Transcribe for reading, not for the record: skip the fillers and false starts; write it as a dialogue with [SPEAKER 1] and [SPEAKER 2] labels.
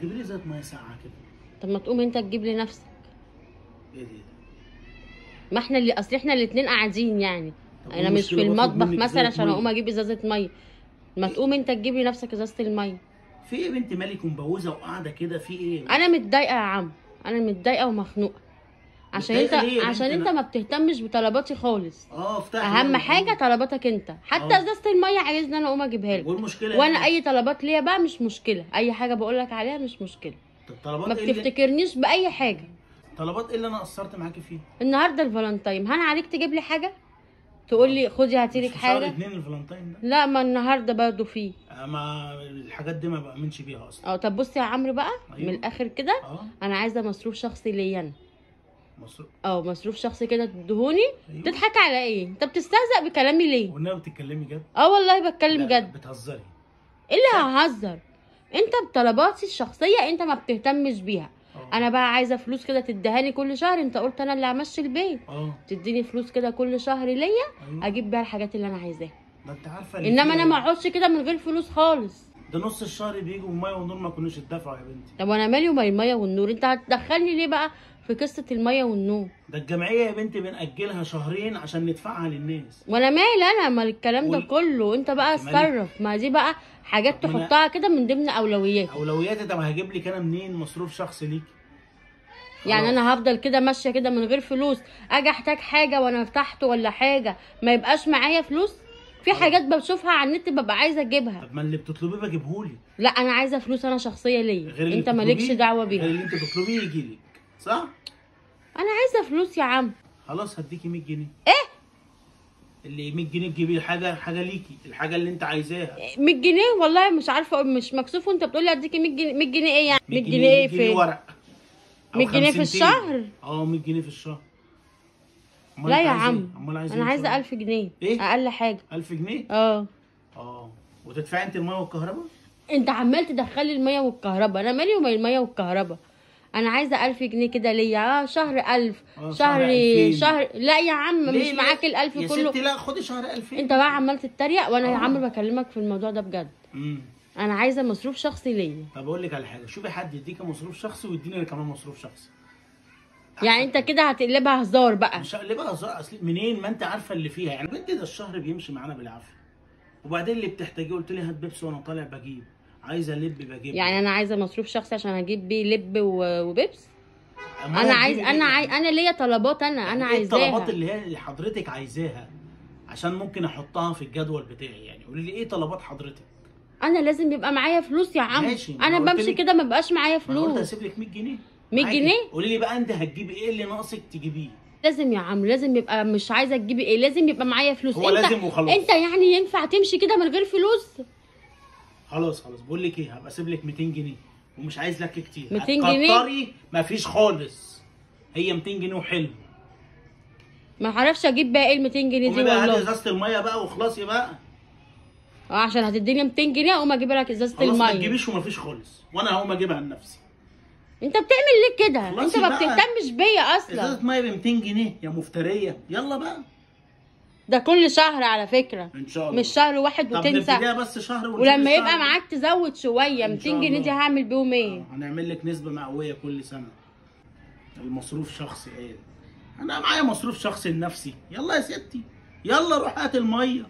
[SPEAKER 1] جيب لي ازازه ميه ساقعه كده.
[SPEAKER 2] طب ما تقوم انت تجيب لي نفسك.
[SPEAKER 1] ايه ده؟
[SPEAKER 2] ما احنا اللي اصل احنا الاتنين قاعدين يعني.
[SPEAKER 1] طب
[SPEAKER 2] انا مش في
[SPEAKER 1] والمشكلة بطلب
[SPEAKER 2] المطبخ
[SPEAKER 1] منك
[SPEAKER 2] مثلا
[SPEAKER 1] ازازة
[SPEAKER 2] عشان
[SPEAKER 1] مية.
[SPEAKER 2] اقوم اجيب ازازه ميه. ما تقوم انت تجيب لي نفسك ازازه الميه.
[SPEAKER 1] في ايه يا بنتي مالك ومبوزه وقاعده كده في ايه؟
[SPEAKER 2] انا متضايقه يا عم، انا متضايقه ومخنوقه عشان انت
[SPEAKER 1] متضايقة ليه يا بنتي؟
[SPEAKER 2] ما بتهتمش بطلباتي خالص.
[SPEAKER 1] افتح
[SPEAKER 2] اهم
[SPEAKER 1] يلا.
[SPEAKER 2] حاجه طلباتك انت، حتى ازازه الميه عايزني انا اقوم اجيبها لك.
[SPEAKER 1] والمشكله
[SPEAKER 2] وانا
[SPEAKER 1] يعني؟
[SPEAKER 2] اي طلبات ليا بقى مش مشكله، اي حاجه بقول لك عليها مش مشكله.
[SPEAKER 1] طب طلبات
[SPEAKER 2] ما
[SPEAKER 1] ايه
[SPEAKER 2] بتفتكرنيش باي حاجه.
[SPEAKER 1] طلبات ايه اللي انا قصرت معاكي فيه؟
[SPEAKER 2] النهارده الفالنتاين، هان عليك تجيب لي حاجه؟ تقول لي خدي هاتي لك
[SPEAKER 1] مش في شهر
[SPEAKER 2] حاجه؟
[SPEAKER 1] 2 الفالنتين ده؟
[SPEAKER 2] لا، ما النهارده برضه فيه.
[SPEAKER 1] ما الحاجات دي ما بامنش بيها اصلا.
[SPEAKER 2] طب بصي يا عمرو بقى.
[SPEAKER 1] أيوه.
[SPEAKER 2] من الاخر كده. انا عايزه مصروف شخصي ليا انا. مصروف شخصي كده تدهوني.
[SPEAKER 1] أيوه.
[SPEAKER 2] تضحك على ايه؟ انت بتستهزأ بكلامي ليه؟
[SPEAKER 1] والنبي بتتكلمي جد؟
[SPEAKER 2] والله بتكلم جد.
[SPEAKER 1] بتهزري.
[SPEAKER 2] ايه اللي ههزر؟ انت بطلباتي الشخصيه انت ما بتهتمش بيها. انا بقى عايزه فلوس كده تدهاني كل شهر، انت قلت انا اللي همشي البيت. تديني فلوس كده كل شهر ليا. أيوه. اجيب بيها الحاجات اللي انا عايزاها.
[SPEAKER 1] ده انت عارفه
[SPEAKER 2] انما انا ما اقعدش كده من غير فلوس خالص.
[SPEAKER 1] ده نص الشهر بيجوا الميه والنور ما كانوش اتدفعوا يا بنتي.
[SPEAKER 2] طب وانا مالي ومال الميه والنور؟ انت هتدخلني ليه بقى في قصه الميه والنور؟
[SPEAKER 1] ده الجمعيه يا بنتي بنأجلها شهرين عشان ندفعها للناس.
[SPEAKER 2] وانا مالي انا مال الكلام ده كله؟ انت بقى اتصرف، ما دي بقى حاجات تحطها كده من ضمن اولوياتك.
[SPEAKER 1] اولوياتي؟ طب هجيب لك انا منين مصروف شخصي ليكي؟
[SPEAKER 2] يعني انا هفضل كده ماشيه كده من غير فلوس؟ اجي احتاج حاجه وانا تحت ولا حاجه ما يبقاش معايا فلوس؟ في حاجات بشوفها على النت ببقى عايزه اجيبها.
[SPEAKER 1] طب ما اللي بتطلبيه بجيبهولك.
[SPEAKER 2] لا، انا عايزه فلوس انا شخصيه ليا، انت مالكش دعوه بيها.
[SPEAKER 1] غير اللي انت بتطلبيه يجيلك، صح؟
[SPEAKER 2] انا عايزه فلوس يا عم.
[SPEAKER 1] خلاص هديكي 100 جنيه.
[SPEAKER 2] ايه؟
[SPEAKER 1] اللي 100 جنيه تجيبي حاجه ليكي، الحاجه اللي انت عايزاها.
[SPEAKER 2] 100 جنيه والله مش عارفه، مش مكسوف وانت بتقول لي اديكي 100 جنيه. 100 جنيه ايه يعني؟
[SPEAKER 1] 100 جنيه ايه فين؟ 100 جنيه ورق.
[SPEAKER 2] 100 جنيه في الشهر؟
[SPEAKER 1] 100 جنيه في الشهر.
[SPEAKER 2] لا يا عم، انا عايزه 1000 جنيه.
[SPEAKER 1] ايه؟
[SPEAKER 2] اقل حاجه
[SPEAKER 1] 1000 جنيه؟ وتدفعي انت الميه والكهرباء؟
[SPEAKER 2] انت عمال تدخلي الميه والكهرباء، انا مالي ومال الميه والكهرباء. انا عايزه 1000 جنيه كده ليا. شهر 1000. شهر لا يا عم، مش معاك ال1000 كله
[SPEAKER 1] يا ستي. لا خدي شهر 2000.
[SPEAKER 2] انت بقى عمال تتريق وانا يا عم بكلمك في الموضوع ده بجد. انا عايزه مصروف شخصي ليا.
[SPEAKER 1] طب اقول لك على حاجه، شوفي حد يديكي مصروف شخصي ويديني انا كمان مصروف شخصي.
[SPEAKER 2] يعني انت كده هتقلبها هزار بقى؟
[SPEAKER 1] مش هقلبها هزار، اصل منين ما انت عارفه اللي فيها يعني. بنتي ده الشهر بيمشي معانا بالعافيه، وبعدين اللي بتحتاجيه قلت لي هات بيبسي وانا طالع بجيب، عايزه لب بجيب.
[SPEAKER 2] يعني انا عايزه مصروف شخصي عشان اجيب بيه لب وبيبس؟ انا ليا طلبات انا عايزاها.
[SPEAKER 1] الطلبات اللي حضرتك عايزاها عشان ممكن احطها في الجدول بتاعي. يعني قولي لي ايه طلبات حضرتك؟
[SPEAKER 2] انا لازم يبقى معايا فلوس يا عم.
[SPEAKER 1] ماشي.
[SPEAKER 2] انا بمشي كده ما بقاش معايا فلوس.
[SPEAKER 1] انا قلت اسيب لك 100 جنيه.
[SPEAKER 2] 100 جنيه؟
[SPEAKER 1] قولي لي بقى انت هتجيبي ايه اللي ناقصك تجيبيه؟
[SPEAKER 2] لازم يا عم، لازم يبقى، مش عايزه تجيبي ايه، لازم يبقى معايا فلوس.
[SPEAKER 1] هو لازم وخلاص.
[SPEAKER 2] انت يعني ينفع تمشي كده من غير فلوس؟
[SPEAKER 1] خلاص بقول لك ايه، هبقى اسيب لك 200 جنيه ومش عايز لك كتير.
[SPEAKER 2] 200 جنيه؟
[SPEAKER 1] هتكتري مفيش خالص، هي 200 جنيه وحلو.
[SPEAKER 2] ما اعرفش اجيب بقى ايه ال 200 جنيه دي والله.
[SPEAKER 1] هاتي ازازه الميه بقى وخلاصي بقى.
[SPEAKER 2] عشان هتديني 200 جنيه اقوم اجيب لك ازازه الميه.
[SPEAKER 1] خلاص ما تجيبيش ومفيش خالص، وانا هقوم اجيبها لنفسي.
[SPEAKER 2] انت بتعمل ليه كده؟ انت ما بتهتمش بيا اصلا.
[SPEAKER 1] ازازه ميه ب 200 جنيه يا مفتريه. يلا بقى.
[SPEAKER 2] ده كل شهر على فكره،
[SPEAKER 1] ان شاء الله.
[SPEAKER 2] مش شهر واحد وتنسى.
[SPEAKER 1] طب بس شهر
[SPEAKER 2] ولما يبقى معاك تزود شويه. 200 جنيه دي هعمل بيهم ايه؟
[SPEAKER 1] هنعمل لك نسبه مئويه كل سنه. المصروف شخصي ايه؟ انا معايا مصروف شخصي لنفسي. يلا يا ستي، يلا روح هات الميه.